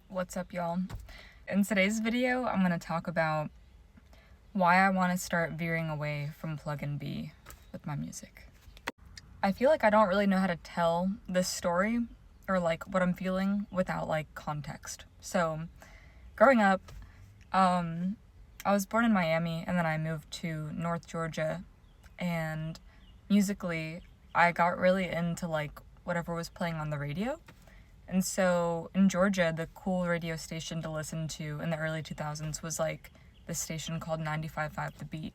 What's up, y'all? In today's video, I'm going to talk about why I want to start veering away from pluggnb with my music. I feel like I don't really know how to tell this story or like what I'm feeling without like context. So, growing up, I was born in Miami and then I moved to North Georgia, and musically, I got really into like whatever was playing on the radio. And so in Georgia, the cool radio station to listen to in the early 2000s was like this station called 95.5 The Beat,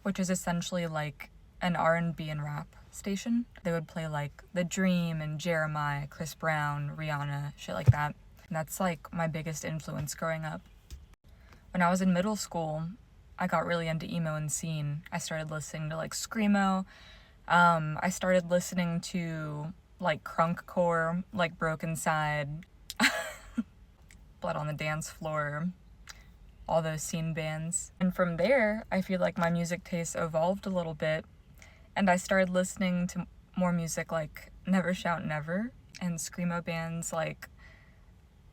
which is essentially like an R&B and rap station. They would play like The Dream and Jeremiah, Chris Brown, Rihanna, shit like that. And that's like my biggest influence growing up. When I was in middle school, I got really into emo and scene. I started listening to like screamo. I started listening to like crunkcore, like Broken Side, Blood on the Dance Floor, all those scene bands. And from there, I feel like my music taste evolved a little bit, and I started listening to more music like Never Shout Never and screamo bands like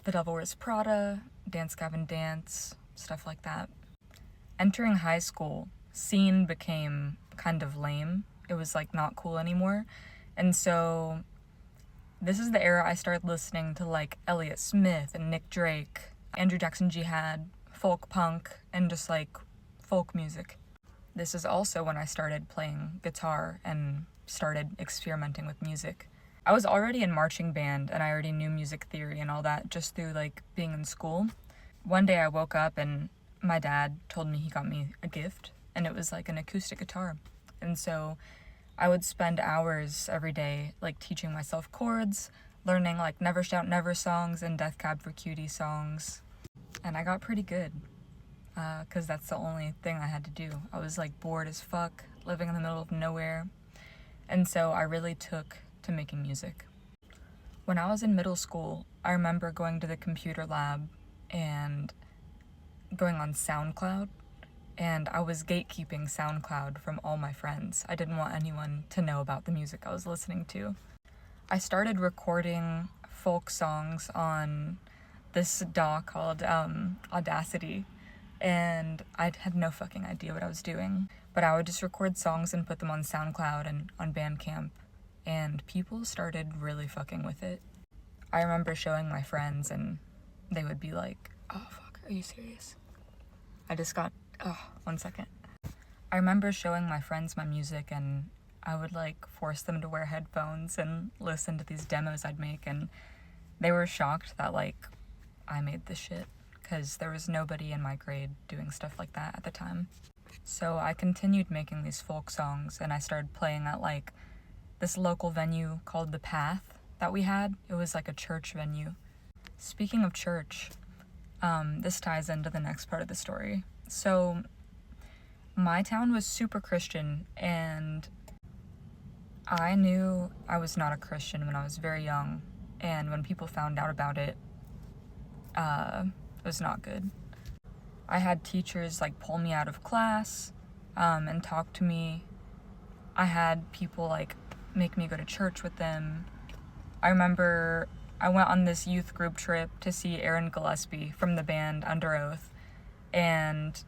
The Devil Wears Prada, Dance Gavin Dance, stuff like that. Entering high school, scene became kind of lame. It was like not cool anymore. And so this is the era I started listening to like Elliott Smith and Nick Drake, Andrew Jackson Jihad, folk punk, and just like folk music. This is also when I started playing guitar and started experimenting with music. I was already in marching band and I already knew music theory and all that just through like being in school. One day I woke up and my dad told me he got me a gift, and it was like an acoustic guitar. And so I would spend hours every day like teaching myself chords, learning like Never Shout Never songs and Death Cab for Cutie songs. And I got pretty good, because that's the only thing I had to do. I was like bored as fuck, living in the middle of nowhere. And so I really took to making music. When I was in middle school, I remember going to the computer lab and going on SoundCloud. And I was gatekeeping SoundCloud from all my friends. I didn't want anyone to know about the music I was listening to. I started recording folk songs on this DAW called Audacity, and I had no fucking idea what I was doing. But I would just record songs and put them on SoundCloud and on Bandcamp, and people started really fucking with it. I remember showing my friends, and they would be like, "Oh fuck, are you serious?" One second. I remember showing my friends my music, and I would like force them to wear headphones and listen to these demos I'd make, and they were shocked that like I made this shit, because there was nobody in my grade doing stuff like that at the time. So I continued making these folk songs, and I started playing at like this local venue called The Path that we had. It was like a church venue. Speaking of church, this ties into the next part of the story. So my town was super Christian, and I knew I was not a Christian when I was very young, and when people found out about it, it was not good. I had teachers like pull me out of class and talk to me. I had people like make me go to church with them. I remember I went on this youth group trip to see Aaron Gillespie from the band Under Oath, and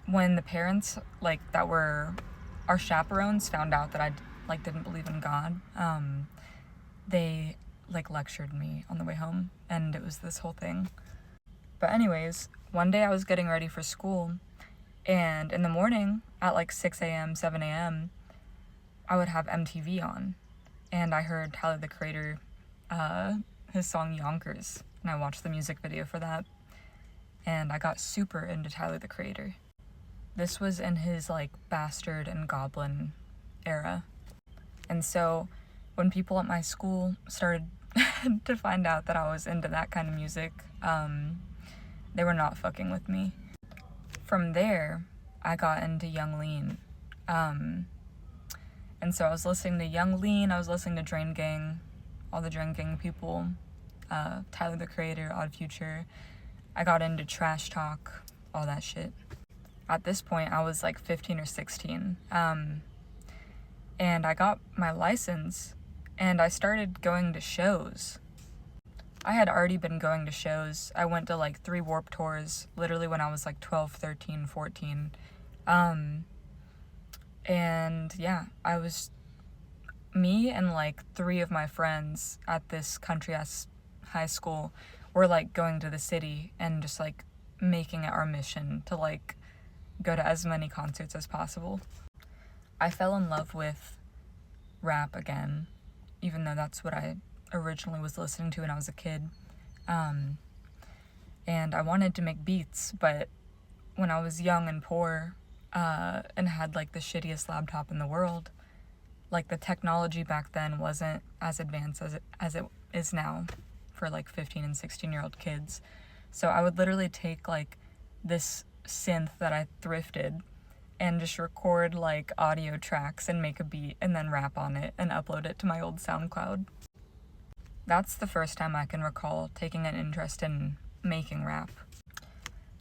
when the parents like that were our chaperones found out that I like didn't believe in God, they like lectured me on the way home, and it was this whole thing. But anyways, one day I was getting ready for school, and in the morning at like 6 a.m., 7 a.m., I would have MTV on, and I heard Tyler the Creator, his song Yonkers, and I watched the music video for that, and I got super into Tyler the Creator. This was in his like Bastard and Goblin era. And so when people at my school started to find out that I was into that kind of music, they were not fucking with me. From there, I got into Young Lean. And so I was listening to Young Lean, I was listening to Drain Gang, all the Drain Gang people, Tyler the Creator, Odd Future. I got into Trash Talk, all that shit. At this point, I was like 15 or 16. And I got my license, and I started going to shows. I had already been going to shows. I went to like 3 Warped Tours literally when I was like 12, 13, 14. And yeah, me and like 3 of my friends at this country ass high school were like going to the city and just like making it our mission to like go to as many concerts as possible. I fell in love with rap again, even though that's what I originally was listening to when I was a kid. And I wanted to make beats, but when I was young and poor, and had like the shittiest laptop in the world, like the technology back then wasn't as advanced as it is now for like 15 and 16-year-old kids. So I would literally take like this synth that I thrifted and just record like audio tracks and make a beat and then rap on it and upload it to my old SoundCloud. That's the first time I can recall taking an interest in making rap.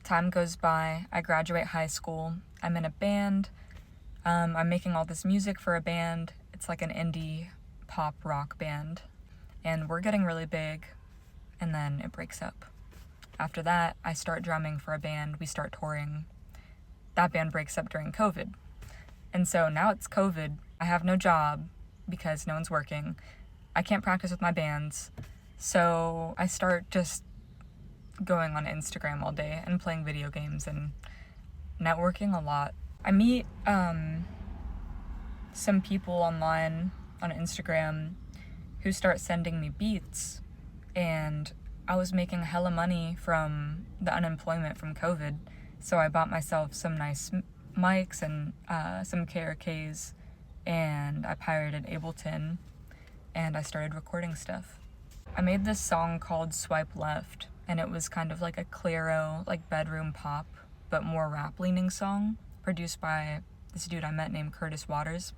Time goes by, I graduate high school, I'm in a band, I'm making all this music for a band. It's like an indie pop rock band, and we're getting really big, and then it breaks up. After that, I start drumming for a band, we start touring. That band breaks up during COVID. And so now it's COVID, I have no job because no one's working. I can't practice with my bands, so I start just going on Instagram all day and playing video games and networking a lot. I meet some people online on Instagram who start sending me beats, and I was making hella money from the unemployment from COVID, so I bought myself some nice mics and some KRKs, and I pirated Ableton, and I started recording stuff. I made this song called Swipe Left, and it was kind of like a Clairo, like bedroom pop, but more rap-leaning song, produced by this dude I met named Curtis Waters.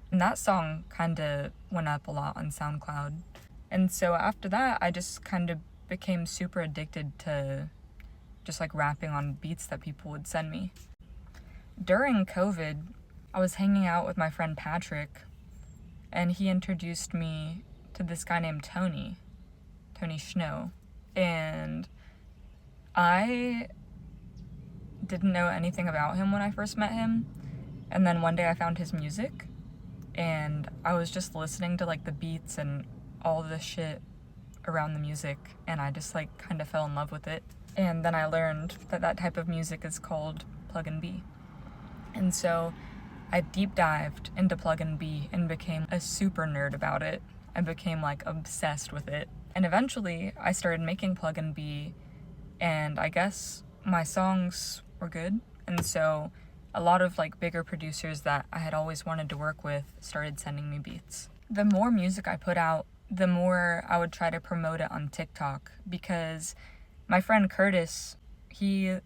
And that song kind of went up a lot on SoundCloud. And so after that, I just kind of became super addicted to just like rapping on beats that people would send me. During COVID, I was hanging out with my friend Patrick, and he introduced me to this guy named Tony Schno. And I didn't know anything about him when I first met him. And then one day I found his music, and I was just listening to like the beats and all the shit around the music, and I just like kind of fell in love with it. And then I learned that type of music is called pluggnb. And so I deep dived into pluggnb and became a super nerd about it. I became like obsessed with it. And eventually I started making pluggnb, and I guess my songs were good. And so a lot of like bigger producers that I had always wanted to work with started sending me beats. The more music I put out, the more I would try to promote it on TikTok, because my friend Curtis, he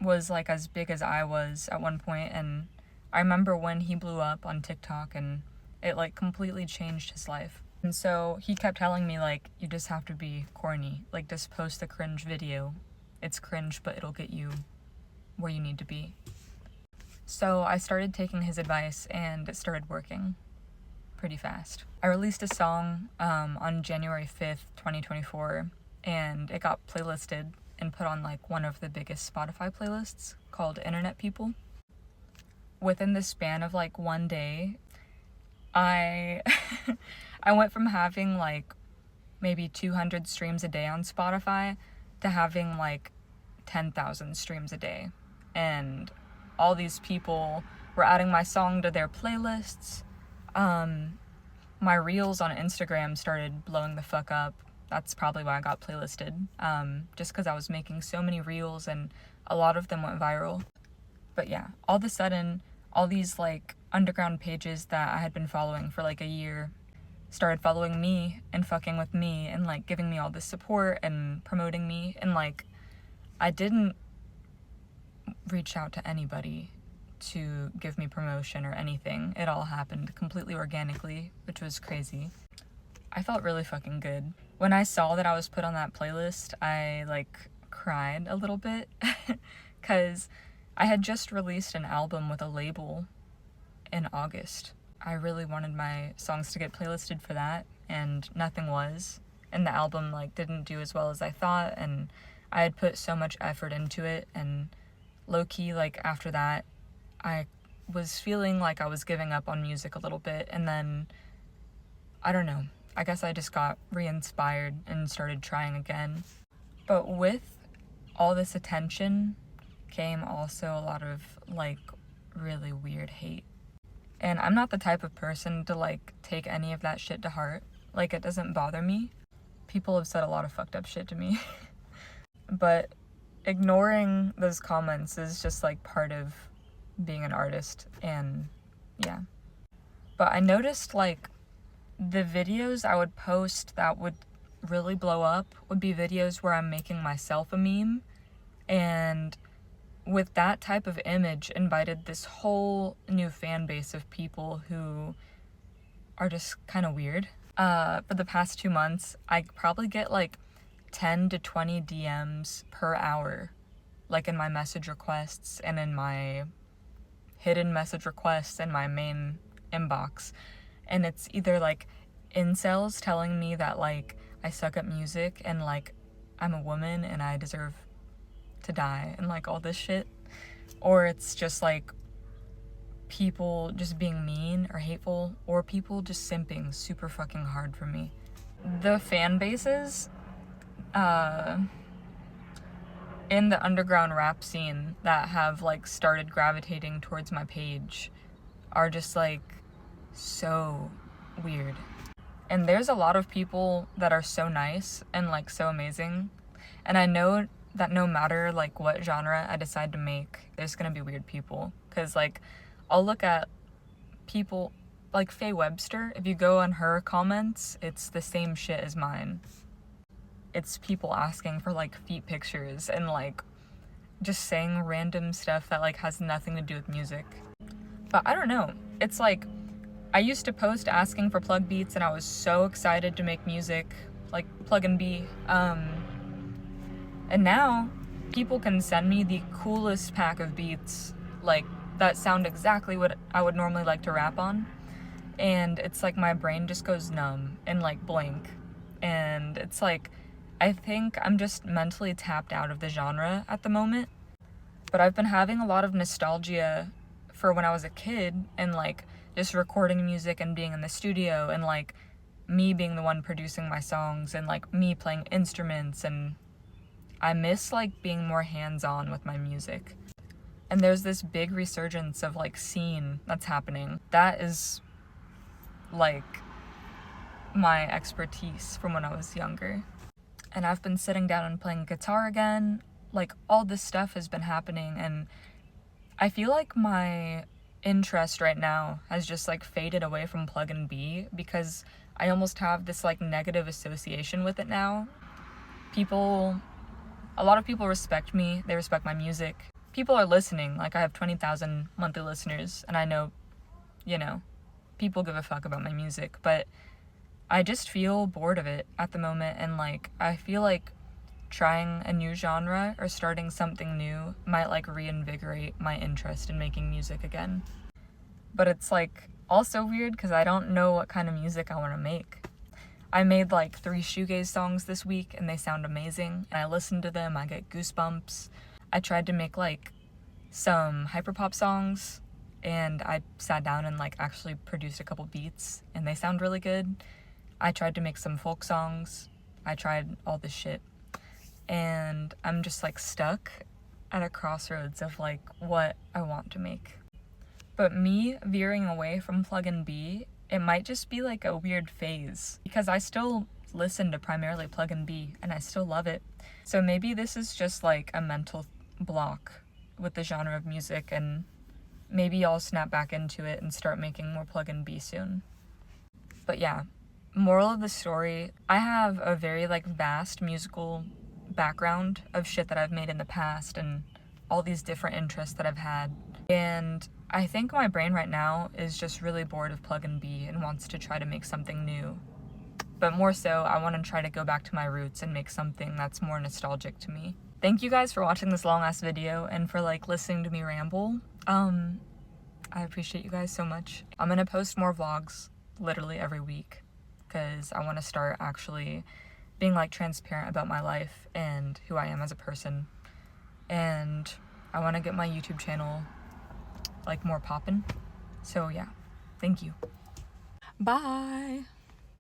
was like as big as I was at one point, and I remember when he blew up on TikTok and it like completely changed his life. And so he kept telling me like, you just have to be corny, like just post the cringe video. It's cringe, but it'll get you where you need to be. So I started taking his advice, and it started working pretty fast. I released a song on January 5th, 2024, and it got playlisted and put on like one of the biggest Spotify playlists called Internet People. Within the span of like one day, I went from having like maybe 200 streams a day on Spotify to having like 10,000 streams a day. And all these people were adding my song to their playlists. My reels on Instagram started blowing the fuck up. That's probably why I got playlisted. Just because I was making so many reels and a lot of them went viral. But yeah, all of a sudden, all these like underground pages that I had been following for like a year started following me and fucking with me and like giving me all this support and promoting me. And like, I didn't reach out to anybody to give me promotion or anything. It all happened completely organically, which was crazy. I felt really fucking good. When I saw that I was put on that playlist, I like cried a little bit because I had just released an album with a label in August. I really wanted my songs to get playlisted for that, and nothing was. and the album like didn't do as well as I thought, and I had put so much effort into it, and low-key, like, after that, I was feeling like I was giving up on music a little bit, and then, I don't know, I guess I just got re-inspired and started trying again. But with all this attention came also a lot of, like, really weird hate. And I'm not the type of person to, like, take any of that shit to heart. Like, it doesn't bother me. People have said a lot of fucked up shit to me. But ignoring those comments is just, like, part of being an artist, and yeah. But I noticed, like, the videos I would post that would really blow up would be videos where I'm making myself a meme, and with that type of image invited this whole new fan base of people who are just kind of weird. For the past 2 months, I probably get like 10 to 20 DMs per hour, like in my message requests and in my hidden message requests and my main inbox. And it's either like incels telling me that like I suck at music and like I'm a woman and I deserve to die and like all this shit, or it's just like people just being mean or hateful, or people just simping super fucking hard for me. The fan bases in the underground rap scene that have like started gravitating towards my page are just like so weird. And there's a lot of people that are so nice and like so amazing, and I know that no matter like what genre I decide to make, there's gonna be weird people. Cause like I'll look at people like Faye Webster, if you go on her comments, it's the same shit as mine. It's people asking for like feet pictures and like just saying random stuff that like has nothing to do with music. But I don't know, it's like I used to post asking for plug beats and I was so excited to make music, like pluggnb. And now people can send me the coolest pack of beats, like that sound exactly what I would normally like to rap on. And it's like my brain just goes numb and like blank. And it's like, I think I'm just mentally tapped out of the genre at the moment. But I've been having a lot of nostalgia for when I was a kid and like just recording music and being in the studio and like me being the one producing my songs and like me playing instruments, and I miss like being more hands-on with my music. And there's this big resurgence of like scene that's happening. That is like my expertise from when I was younger. And I've been sitting down and playing guitar again. Like all this stuff has been happening, and I feel like my interest right now has just like faded away from pluggnb because I almost have this like negative association with it now. A lot of people respect me, they respect my music. People are listening, like I have 20,000 monthly listeners, and I know, you know, people give a fuck about my music, but I just feel bored of it at the moment, and like I feel like trying a new genre or starting something new might like reinvigorate my interest in making music again. But it's like also weird because I don't know what kind of music I want to make. I made like 3 shoegaze songs this week and they sound amazing, and I listen to them, I get goosebumps. I tried to make like some hyperpop songs, and I sat down and like actually produced a couple beats and they sound really good. I tried to make some folk songs. I tried all this shit, and I'm just like stuck at a crossroads of like what I want to make. But me veering away from pluggnb, it might just be like a weird phase because I still listen to primarily pluggnb and I still love it. So maybe this is just like a mental block with the genre of music, and maybe I'll snap back into it and start making more pluggnb soon. But yeah, moral of the story, I have a very like vast musical background of shit that I've made in the past and all these different interests that I've had. And I think my brain right now is just really bored of pluggnb and wants to try to make something new. But more so, I want to try to go back to my roots and make something that's more nostalgic to me. Thank you guys for watching this long ass video and for like listening to me ramble. I appreciate you guys so much. I'm gonna post more vlogs literally every week because I want to start actually being like transparent about my life and who I am as a person. And I want to get my YouTube channel like more poppin'. So yeah, thank you. Bye.